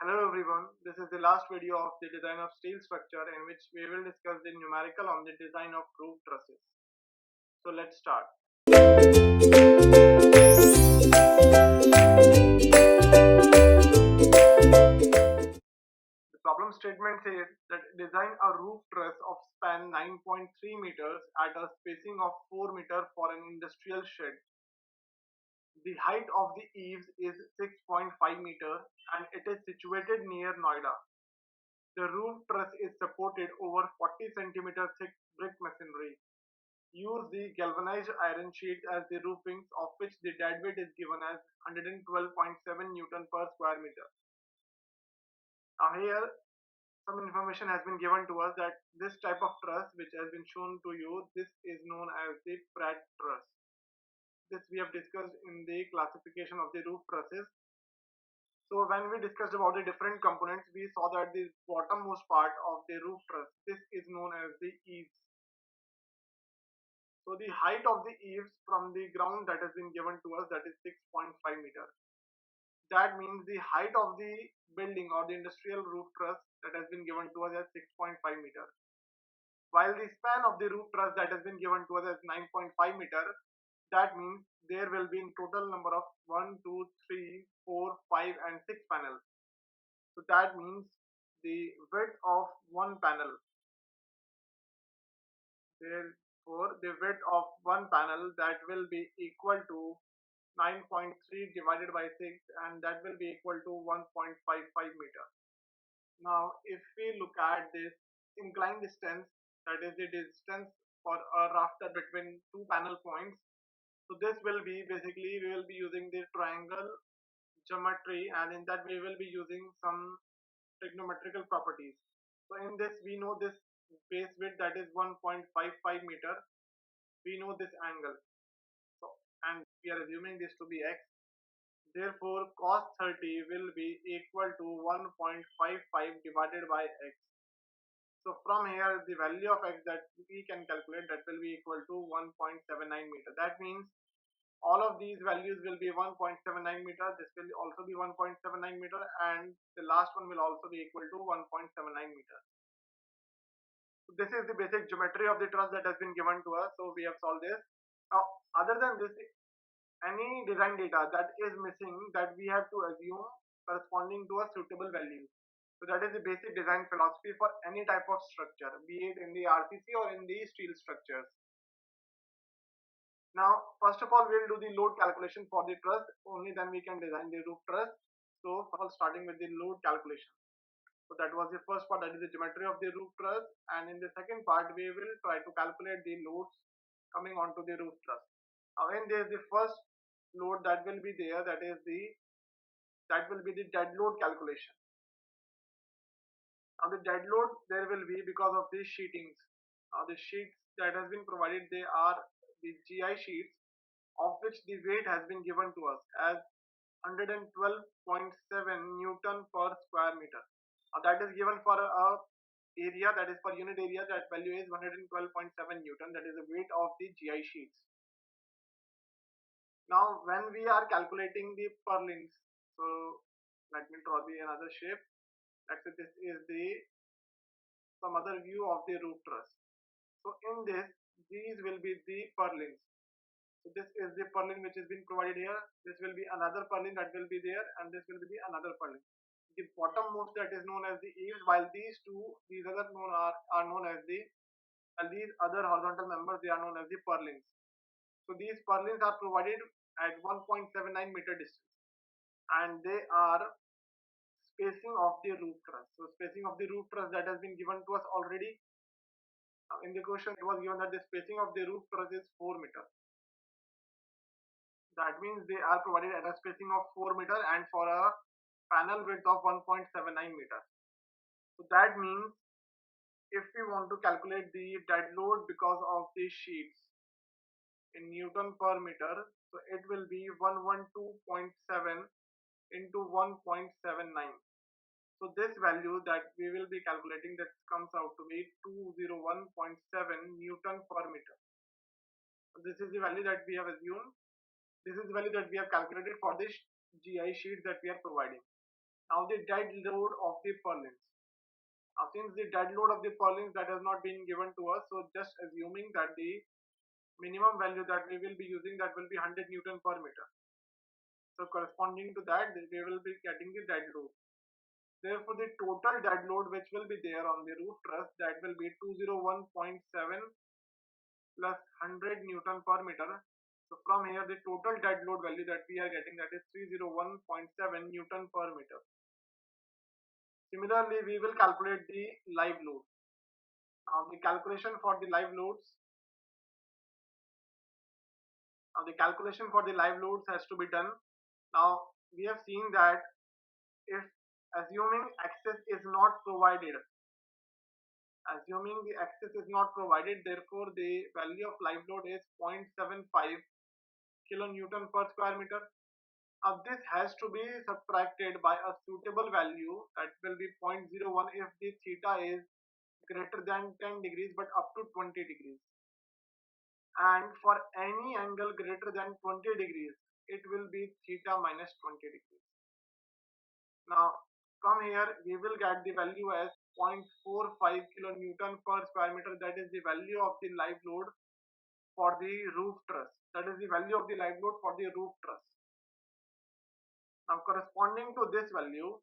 Hello everyone, this is the last video of the design of steel structure in which we will discuss the numerical on the design of roof trusses. So let's start. The problem statement says that design a roof truss of span 9.3 meters at a spacing of 4 meters for an industrial shed. The height of the eaves is 6.5 meters and it is situated near Noida. The roof truss is supported over 40 centimeter thick brick masonry. Use the galvanized iron sheets as the roofings, of which the deadweight is given as 112.7 Newton per square meter. Now here some information has been given to us that this type of truss which has been shown to you, this is known as the Pratt truss. This we have discussed in the classification of the roof trusses. So when we discussed about the different components, we saw that the bottommost part of the roof truss, this is known as the eaves. So the height of the eaves from the ground that has been given to us, that is 6.5 meters. That means the height of the building or the industrial roof truss that has been given to us as 6.5 meters. While the span of the roof truss that has been given to us as 9.5 meters, that means there will be in total number of 1, 2, 3, 4, 5 and 6 panels. So that means the width of one panel, therefore the width of one panel, that will be equal to 9.3 divided by 6, and that will be equal to 1.55 meter. Now if we look at this inclined distance, that is the distance for a rafter between two panel points, so this will be basically, we will be using the triangle geometry, and in that we will be using some trigonometrical properties. So in this we know this base width, that is 1.55 meter. We know this angle, so and we are assuming this to be x. Therefore cos 30 will be equal to 1.55 divided by x. So from here the value of x that we can calculate, that will be equal to 1.79 meter. That means all of these values will be 1.79 meter, this will also be 1.79 meter, and the last one will also be equal to 1.79 meter. So this is the basic geometry of the truss that has been given to us, so we have solved this. Now other than this, any design data that is missing, that we have to assume corresponding to a suitable value. So that is the basic design philosophy for any type of structure, be it in the RCC or in the steel structures. Now first of all we'll do the load calculation for the truss, only then we can design the roof truss. So first starting with the load calculation. So that was the first part, that is the geometry of the roof truss, and in the second part we will try to calculate the loads coming onto the roof truss. Now when there is the first load that will be there, that will be the dead load calculation. Now the dead load there will be because of the sheetings. Now the sheets that has been provided, they are the GI sheets, of which the weight has been given to us as 112.7 Newton per square meter. That is given for a area, that is per unit area, that value is 112.7 Newton, that is the weight of the GI sheets. Now when we are calculating the purlins, so let me draw the another shape. Let's say this is the some other view of the roof truss. So in this, these will be the purlins. So this is the purlin which is being provided here. This will be another purlin that will be there, and this will be the another purlin. The bottommost that is known as the eaves, while these other known are known as the, and these other horizontal members, they are known as the purlins. So these purlins are provided at 1.79 meter distance, and they are spacing of the roof truss. So spacing of the roof truss that has been given to us already. In the question it was given that the spacing of the roof truss is 4 meter. That means they are provided at a spacing of 4 meter and for a panel width of 1.79 meter. So that means if we want to calculate the dead load because of the sheets in Newton per meter, so it will be 112.7 into 1.79. So this value that we will be calculating, that comes out to be 201.7 Newton per meter. So this is the value that we have assumed. This is the value that we have calculated for this GI sheet that we are providing. Now the dead load of the purlins. Now since the dead load of the purlins that has not been given to us, so just assuming that the minimum value that we will be using, that will be 100 Newton per meter. So corresponding to that, we will be getting the dead load. Therefore, the total dead load which will be there on the roof truss, that will be 201.7 plus 100 Newton per meter. So from here, the total dead load value that we are getting, that is 301.7 Newton per meter. Similarly, we will calculate the live load. Now the calculation for the live loads, has to be done. Now we have seen that if assuming access is not provided, therefore the value of live load is 0.75 kilonewton per square meter. Now this has to be subtracted by a suitable value, that will be 0.01 if the theta is greater than 10 degrees but up to 20 degrees, and for any angle greater than 20 degrees it will be theta minus 20 degrees. Now from here we will get the value as 0.45 kilonewton per square meter, that is the value of the live load for the roof truss. Now corresponding to this value,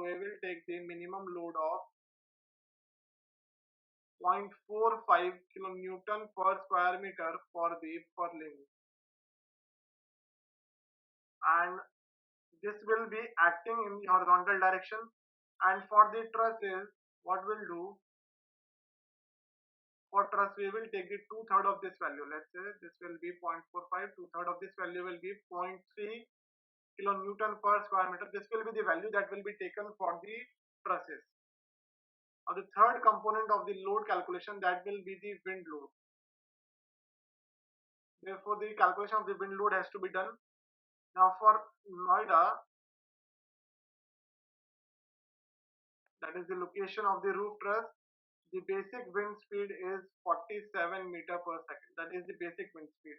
we will take the minimum load of 0.45 kilonewton per square meter for the purlin, and this will be acting in the horizontal direction. And for the trusses, what we'll do, for truss we will take the two-third of this value. Let's say this will be 0.45, two-third of this value will be 0.3 kilonewton per square meter. This will be the value that will be taken for the trusses. Now the third component of the load calculation, that will be the wind load. Therefore the calculation of the wind load has to be done. Now for Noida, that is the location of the roof truss, the basic wind speed is 47 meter per second. That is the basic wind speed.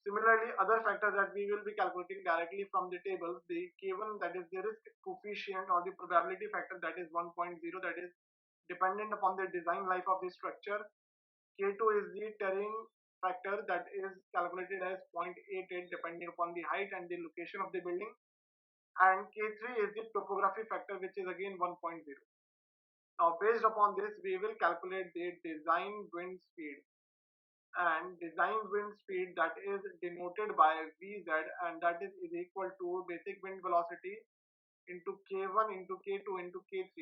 Similarly, other factors that we will be calculating directly from the table, the K1, that is the risk coefficient or the probability factor, that is 1.0, that is dependent upon the design life of the structure. K2 is the terrain factor, that is calculated as 0.88 depending upon the height and the location of the building. And K3 is the topography factor, which is again 1.0. Now based upon this, we will calculate the design wind speed, and design wind speed, that is denoted by Vz, and that is equal to basic wind velocity into K1 into K2 into K3.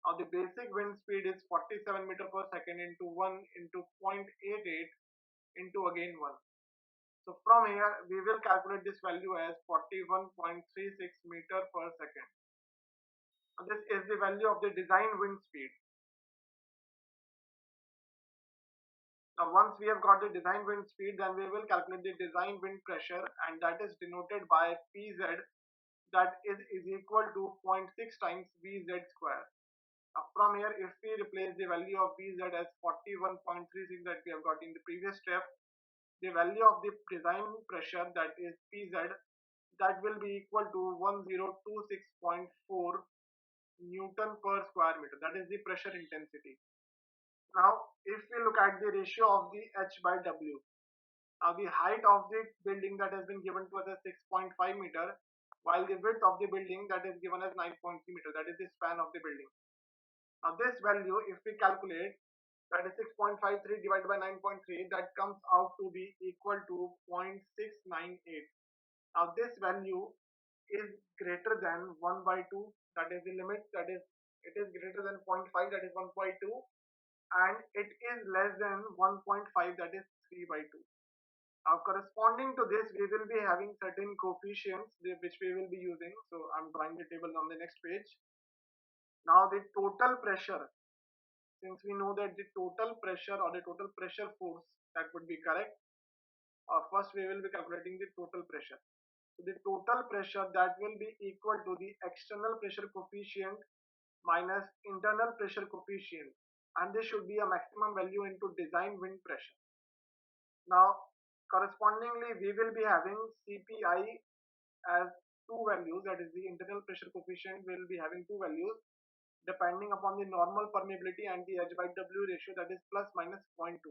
Now the basic wind speed is 47 meter per second into 1 into 0.88 into again 1. So from here we will calculate this value as 41.36 meter per second. And this is the value of the design wind speed. Now once we have got the design wind speed, then we will calculate the design wind pressure, and that is denoted by Pz, that is equal to 0.6 times Vz square. Now from here, if we replace the value of Vz as 41.36 that we have got in the previous step, the value of the design pressure, that is Pz, that will be equal to 1026.4 Newton per square meter. That is the pressure intensity. Now if we look at the ratio of the H by W, now the height of the building that has been given to us as 6.5 meter, while the width of the building that is given as 9.3 meter, that is the span of the building. Now this value, if we calculate, that is 6.53 divided by 9.3, that comes out to be equal to 0.698. Now this value is greater than 1 by 2, that is the limit, that is it is greater than 0.5, that is 1.2, and it is less than 1.5, that is 3 by 2. Now corresponding to this, we will be having certain coefficients which we will be using. So I'm drawing the table on the next page. Now the total pressure, since we know that the total pressure or the total pressure force, that would be correct. First we will be calculating the total pressure. So the total pressure, that will be equal to the external pressure coefficient minus internal pressure coefficient, and this should be a maximum value into design wind pressure. Now correspondingly we will be having CPI as two values, that is the internal pressure coefficient will be having two values depending upon the normal permeability and the H by W ratio, that is plus minus 0.2.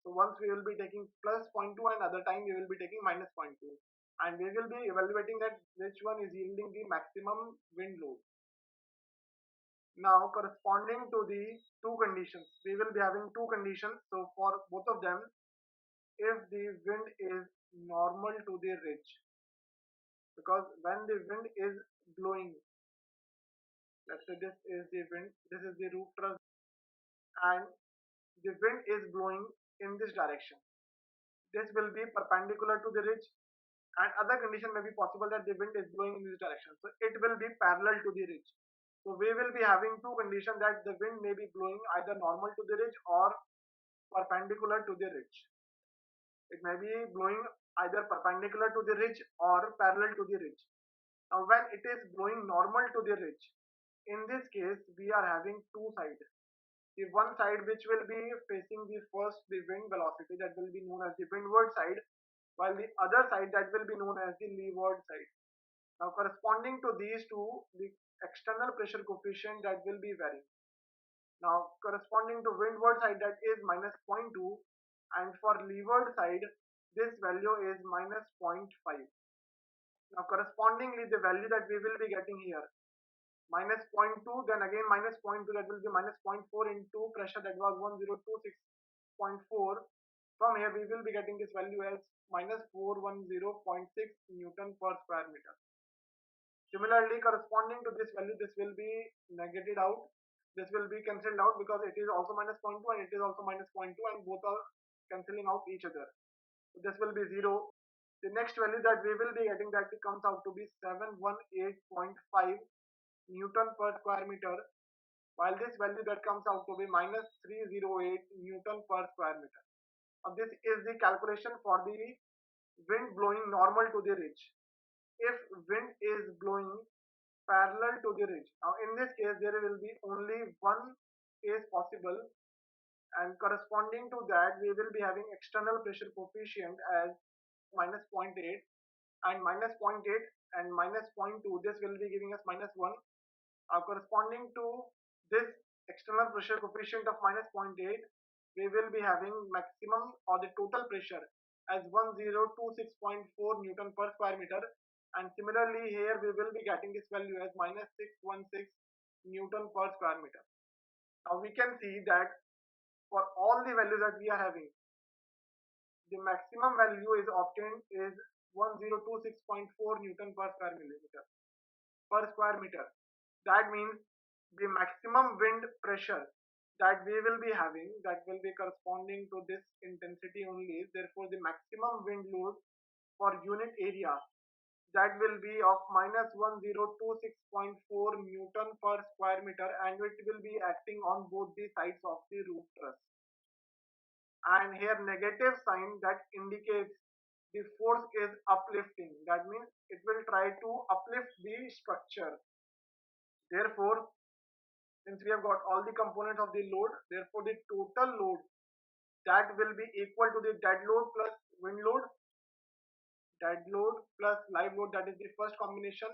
So once we will be taking plus 0.2 and other time we will be taking minus 0.2, and we will be evaluating that which one is yielding the maximum wind load. Now corresponding to the two conditions, we will be having two conditions. So for both of them, if the wind is normal to the ridge, because when the wind is blowing, let's say this is the wind, this is the roof truss, and the wind is blowing in this direction, this will be perpendicular to the ridge, and other condition may be possible that the wind is blowing in this direction, so it will be parallel to the ridge. So we will be having two conditions, that the wind may be blowing either normal to the ridge or perpendicular to the ridge. It may be blowing either perpendicular to the ridge or parallel to the ridge. Now when it is blowing normal to the ridge, in this case we are having two sides. The one side which will be facing the first the wind velocity, that will be known as the windward side, while the other side that will be known as the leeward side. Now corresponding to these two, the external pressure coefficient that will be varying. Now corresponding to windward side, that is minus 0.2, and for leeward side this value is minus 0.5. Now correspondingly the value that we will be getting here, minus 0.2, then again minus 0.2, that will be minus 0.4 into pressure, that was 1026.4. From here we will be getting this value as minus 410.6 Newton per square meter. Similarly, corresponding to this value, this will be negated out, this will be cancelled out, because it is also minus 0.2 and it is also minus 0.2, and both are cancelling out each other. So this will be 0. The next value that we will be getting, that comes out to be 718.5 Newton per square meter, while this value that comes out to be minus 308 Newton per square meter. Now this is the calculation for the wind blowing normal to the ridge. If wind is blowing parallel to the ridge, now in this case there will be only one case possible, and corresponding to that we will be having external pressure coefficient as minus 0.8, and minus 0.8 and minus 0.2, this will be giving us minus 1. Corresponding to this external pressure coefficient of minus 0.8, we will be having maximum or the total pressure as 1026.4 Newton per square meter, and similarly here we will be getting this value as minus 616 Newton per square meter. Now we can see that for all the values that we are having, the maximum value is obtained is 1026.4 Newton per square millimeter per square meter. That means the maximum wind pressure that we will be having, that will be corresponding to this intensity only. Therefore the maximum wind load for unit area, that will be of minus 1026.4 Newton per square meter, and it will be acting on both the sides of the roof truss. And here negative sign that indicates the force is uplifting, that means it will try to uplift the structure. Therefore, since we have got all the components of the load, therefore the total load that will be equal to the dead load plus wind load, dead load plus live load, that is the first combination.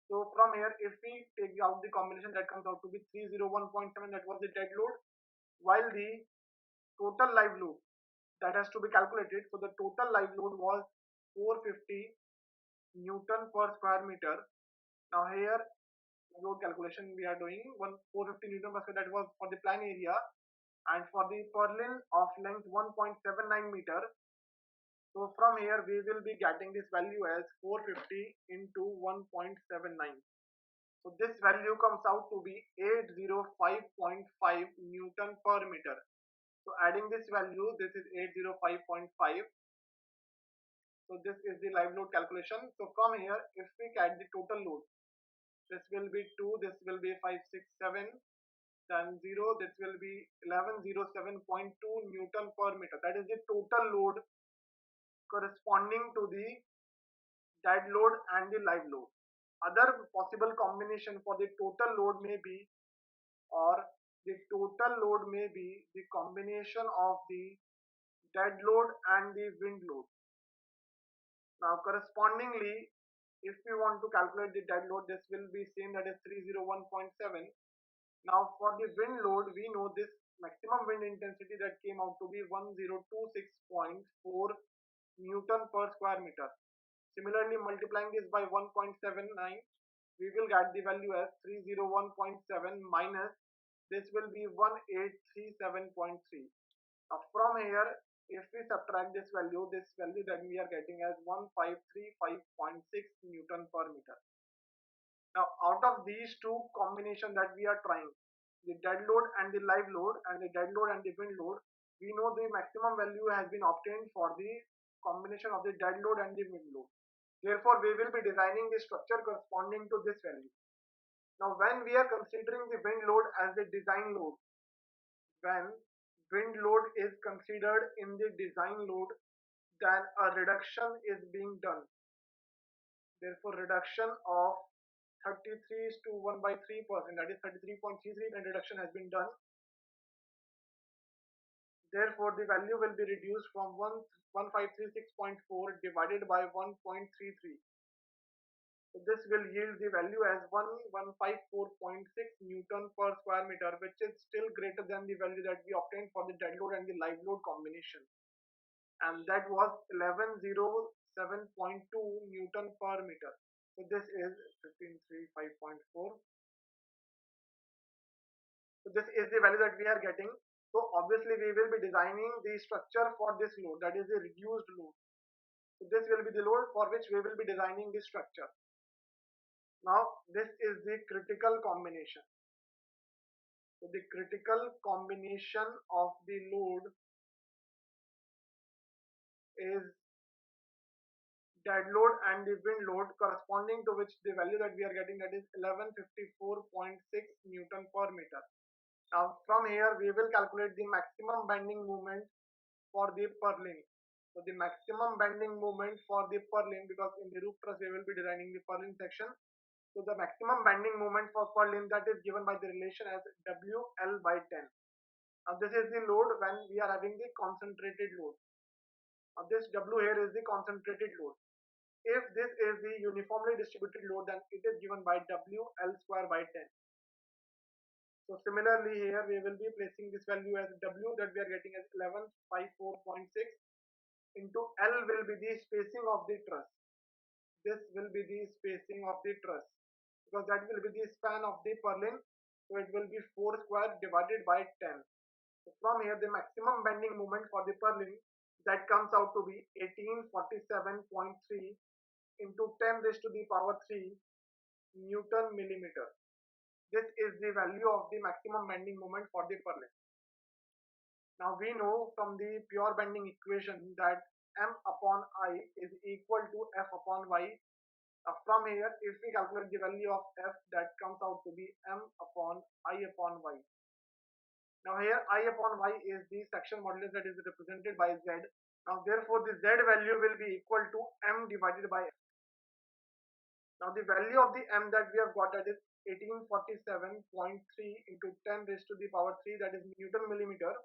So from here if we take out the combination, that comes out to be 301.7, that was the dead load, while the total live load that has to be calculated. So the total live load was 450 Newton per square meter. Now here load calculation we are doing 450 Newton per square, that was for the plan area, and for the purlin of length 1.79 meter. So from here we will be getting this value as 450 into 1.79. So this value comes out to be 805.5 Newton per meter. So adding this value, this is 805.5. So this is the live load calculation. So from here, if we add the total load, this will be 2, this will be 567, then 0, this will be 1107.2 Newton per meter. That is the total load corresponding to the dead load and the live load. Other possible combination for the total load may be, or the total load may be the combination of the dead load and the wind load. Now correspondingly, if we want to calculate the dead load, this will be same, that is 301.7. Now for the wind load, we know this maximum wind intensity that came out to be 1026.4 Newton per square meter. Similarly, multiplying this by 1.79, we will get the value as 301.7 minus this will be 1837.3. Now from here, if we subtract this value that we are getting as 1535.6 Newton per meter. Now out of these two combination that we are trying, the dead load and the live load and the dead load and the wind load, we know the maximum value has been obtained for the combination of the dead load and the wind load. Therefore, we will be designing the structure corresponding to this value. Now, when we are considering the wind load as the design load, when wind load is considered in the design load, then a reduction is being done. Therefore, reduction of 33 is to 1 by 3%, that is 33.33, and reduction has been done. Therefore, the value will be reduced from 1536.4 divided by 1.33. So this will yield the value as 1154.6 Newton per square meter, which is still greater than the value that we obtained for the dead load and the live load combination. And that was 1107.2 Newton per meter. So this is 1535.4. So this is the value that we are getting. So obviously we will be designing the structure for this load, that is the reduced load. So this will be the load for which we will be designing the structure. Now this is the critical combination. So the critical combination of the load is dead load and the wind load, corresponding to which the value that we are getting, that is 1154.6 Newton per meter. Now from here we will calculate the maximum bending moment for the purlin. So the maximum bending moment for the purlin, because in the roof truss we will be designing the purlin section. So the maximum bending moment for purlin, that is given by the relation as WL by 10. Now this is the load when we are having the concentrated load. Now this W here is the concentrated load. If this is the uniformly distributed load, then it is given by WL square by 10. So similarly here we will be placing this value as W that we are getting as 1154.6 into L will be the spacing of the truss. This will be the spacing of the truss, because that will be the span of the purlin. So it will be 4 square divided by 10. So from here the maximum bending moment for the purlin, that comes out to be 1847.3 into 10 raised to the power 3 Newton millimeter. This is the value of the maximum bending moment for the purlin. Now we know from the pure bending equation that M upon I is equal to F upon Y. From here, if we calculate the value of F, that comes out to be M upon I upon Y. Now here I upon Y is the section modulus that is represented by Z. Now therefore the Z value will be equal to M divided by F. Now the value of the M that we have got, that is 1847.3 into 10 raised to the power 3, that is Newton millimeter,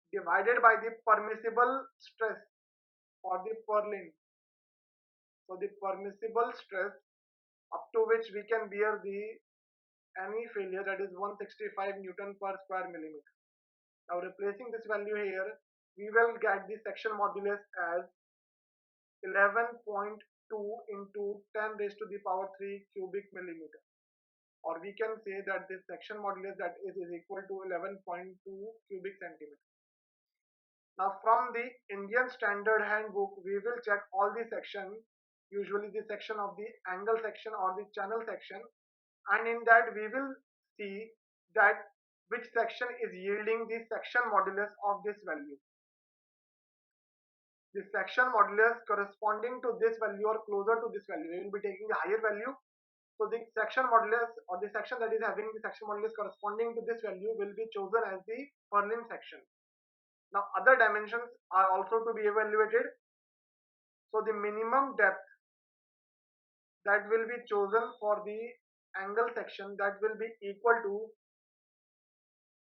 divided by the permissible stress or the purlin. So the permissible stress up to which we can bear the any failure, that is 165 Newton per square millimeter. Now replacing this value here, we will get the section modulus as 11.2 into 10 raised to the power 3 cubic millimeter. Or we can say that this section modulus that is equal to 11.2 cubic centimeter. Now from the Indian Standard Handbook, we will check all the sections, usually the section of the angle section or the channel section, and in that we will see that which section is yielding the section modulus of this value. The section modulus corresponding to this value or closer to this value, we will be taking the higher value. So the section modulus or the section that is having the section modulus corresponding to this value will be chosen as the purlin section. Now other dimensions are also to be evaluated. So the minimum depth that will be chosen for the angle section, that will be equal to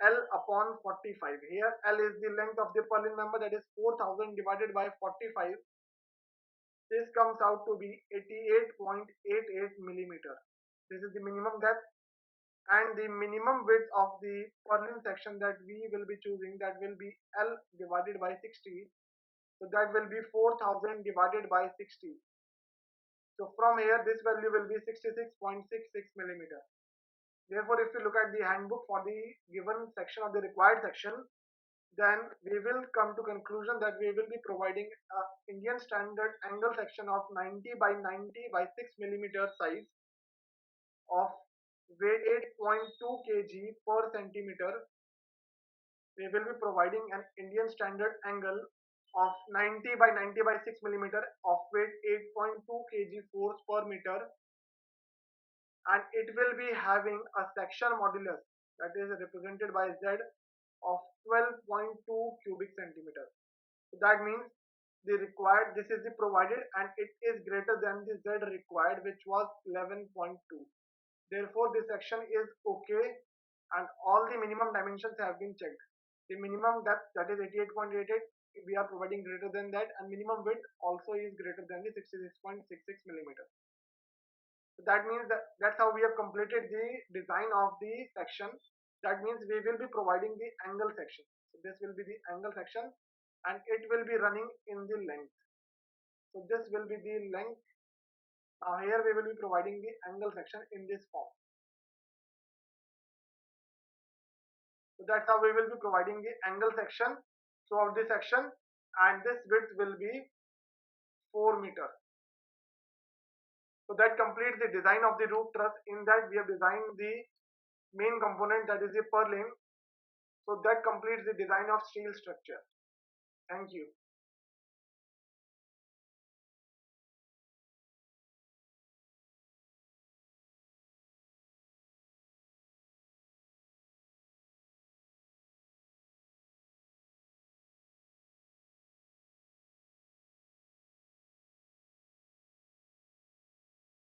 L upon 45. Here L is the length of the purlin member, that is 4000 divided by 45. This comes out to be 88.88 millimeter. This is the minimum depth, and the minimum width of the purlin section that we will be choosing, that will be L divided by 60. So that will be 4000 divided by 60. So from here this value will be 66.66 millimeter. Therefore, if you look at the handbook for the given section of the required section, then we will come to conclusion that we will be providing a Indian standard angle section of 90 by 90 by 6 millimeter size of weight 8.2 kg per centimeter. We will be providing an Indian standard angle of 90 by 90 by 6 millimeter of weight 8.2 kg force per meter, and it will be having a section modulus that is represented by Z of 12.2 cubic centimeter. So that means the required, this is the provided, and it is greater than the Z required, which was 11.2. Therefore this section is okay, and all the minimum dimensions have been checked. The minimum depth, that is 88.88, we are providing greater than that, and minimum width also is greater than the 66.66 millimeter. So that means that's how we have completed the design of the section. That means we will be providing the angle section. So this will be the angle section, and it will be running in the length. So this will be the length. Now here we will be providing the angle section in this form. So that's how we will be providing the angle section throughout the section, and this width will be 4 meter. So that completes the design of the roof truss. In that we have designed the main component, that is the purlin. So that completes the design of steel structure. Thank you.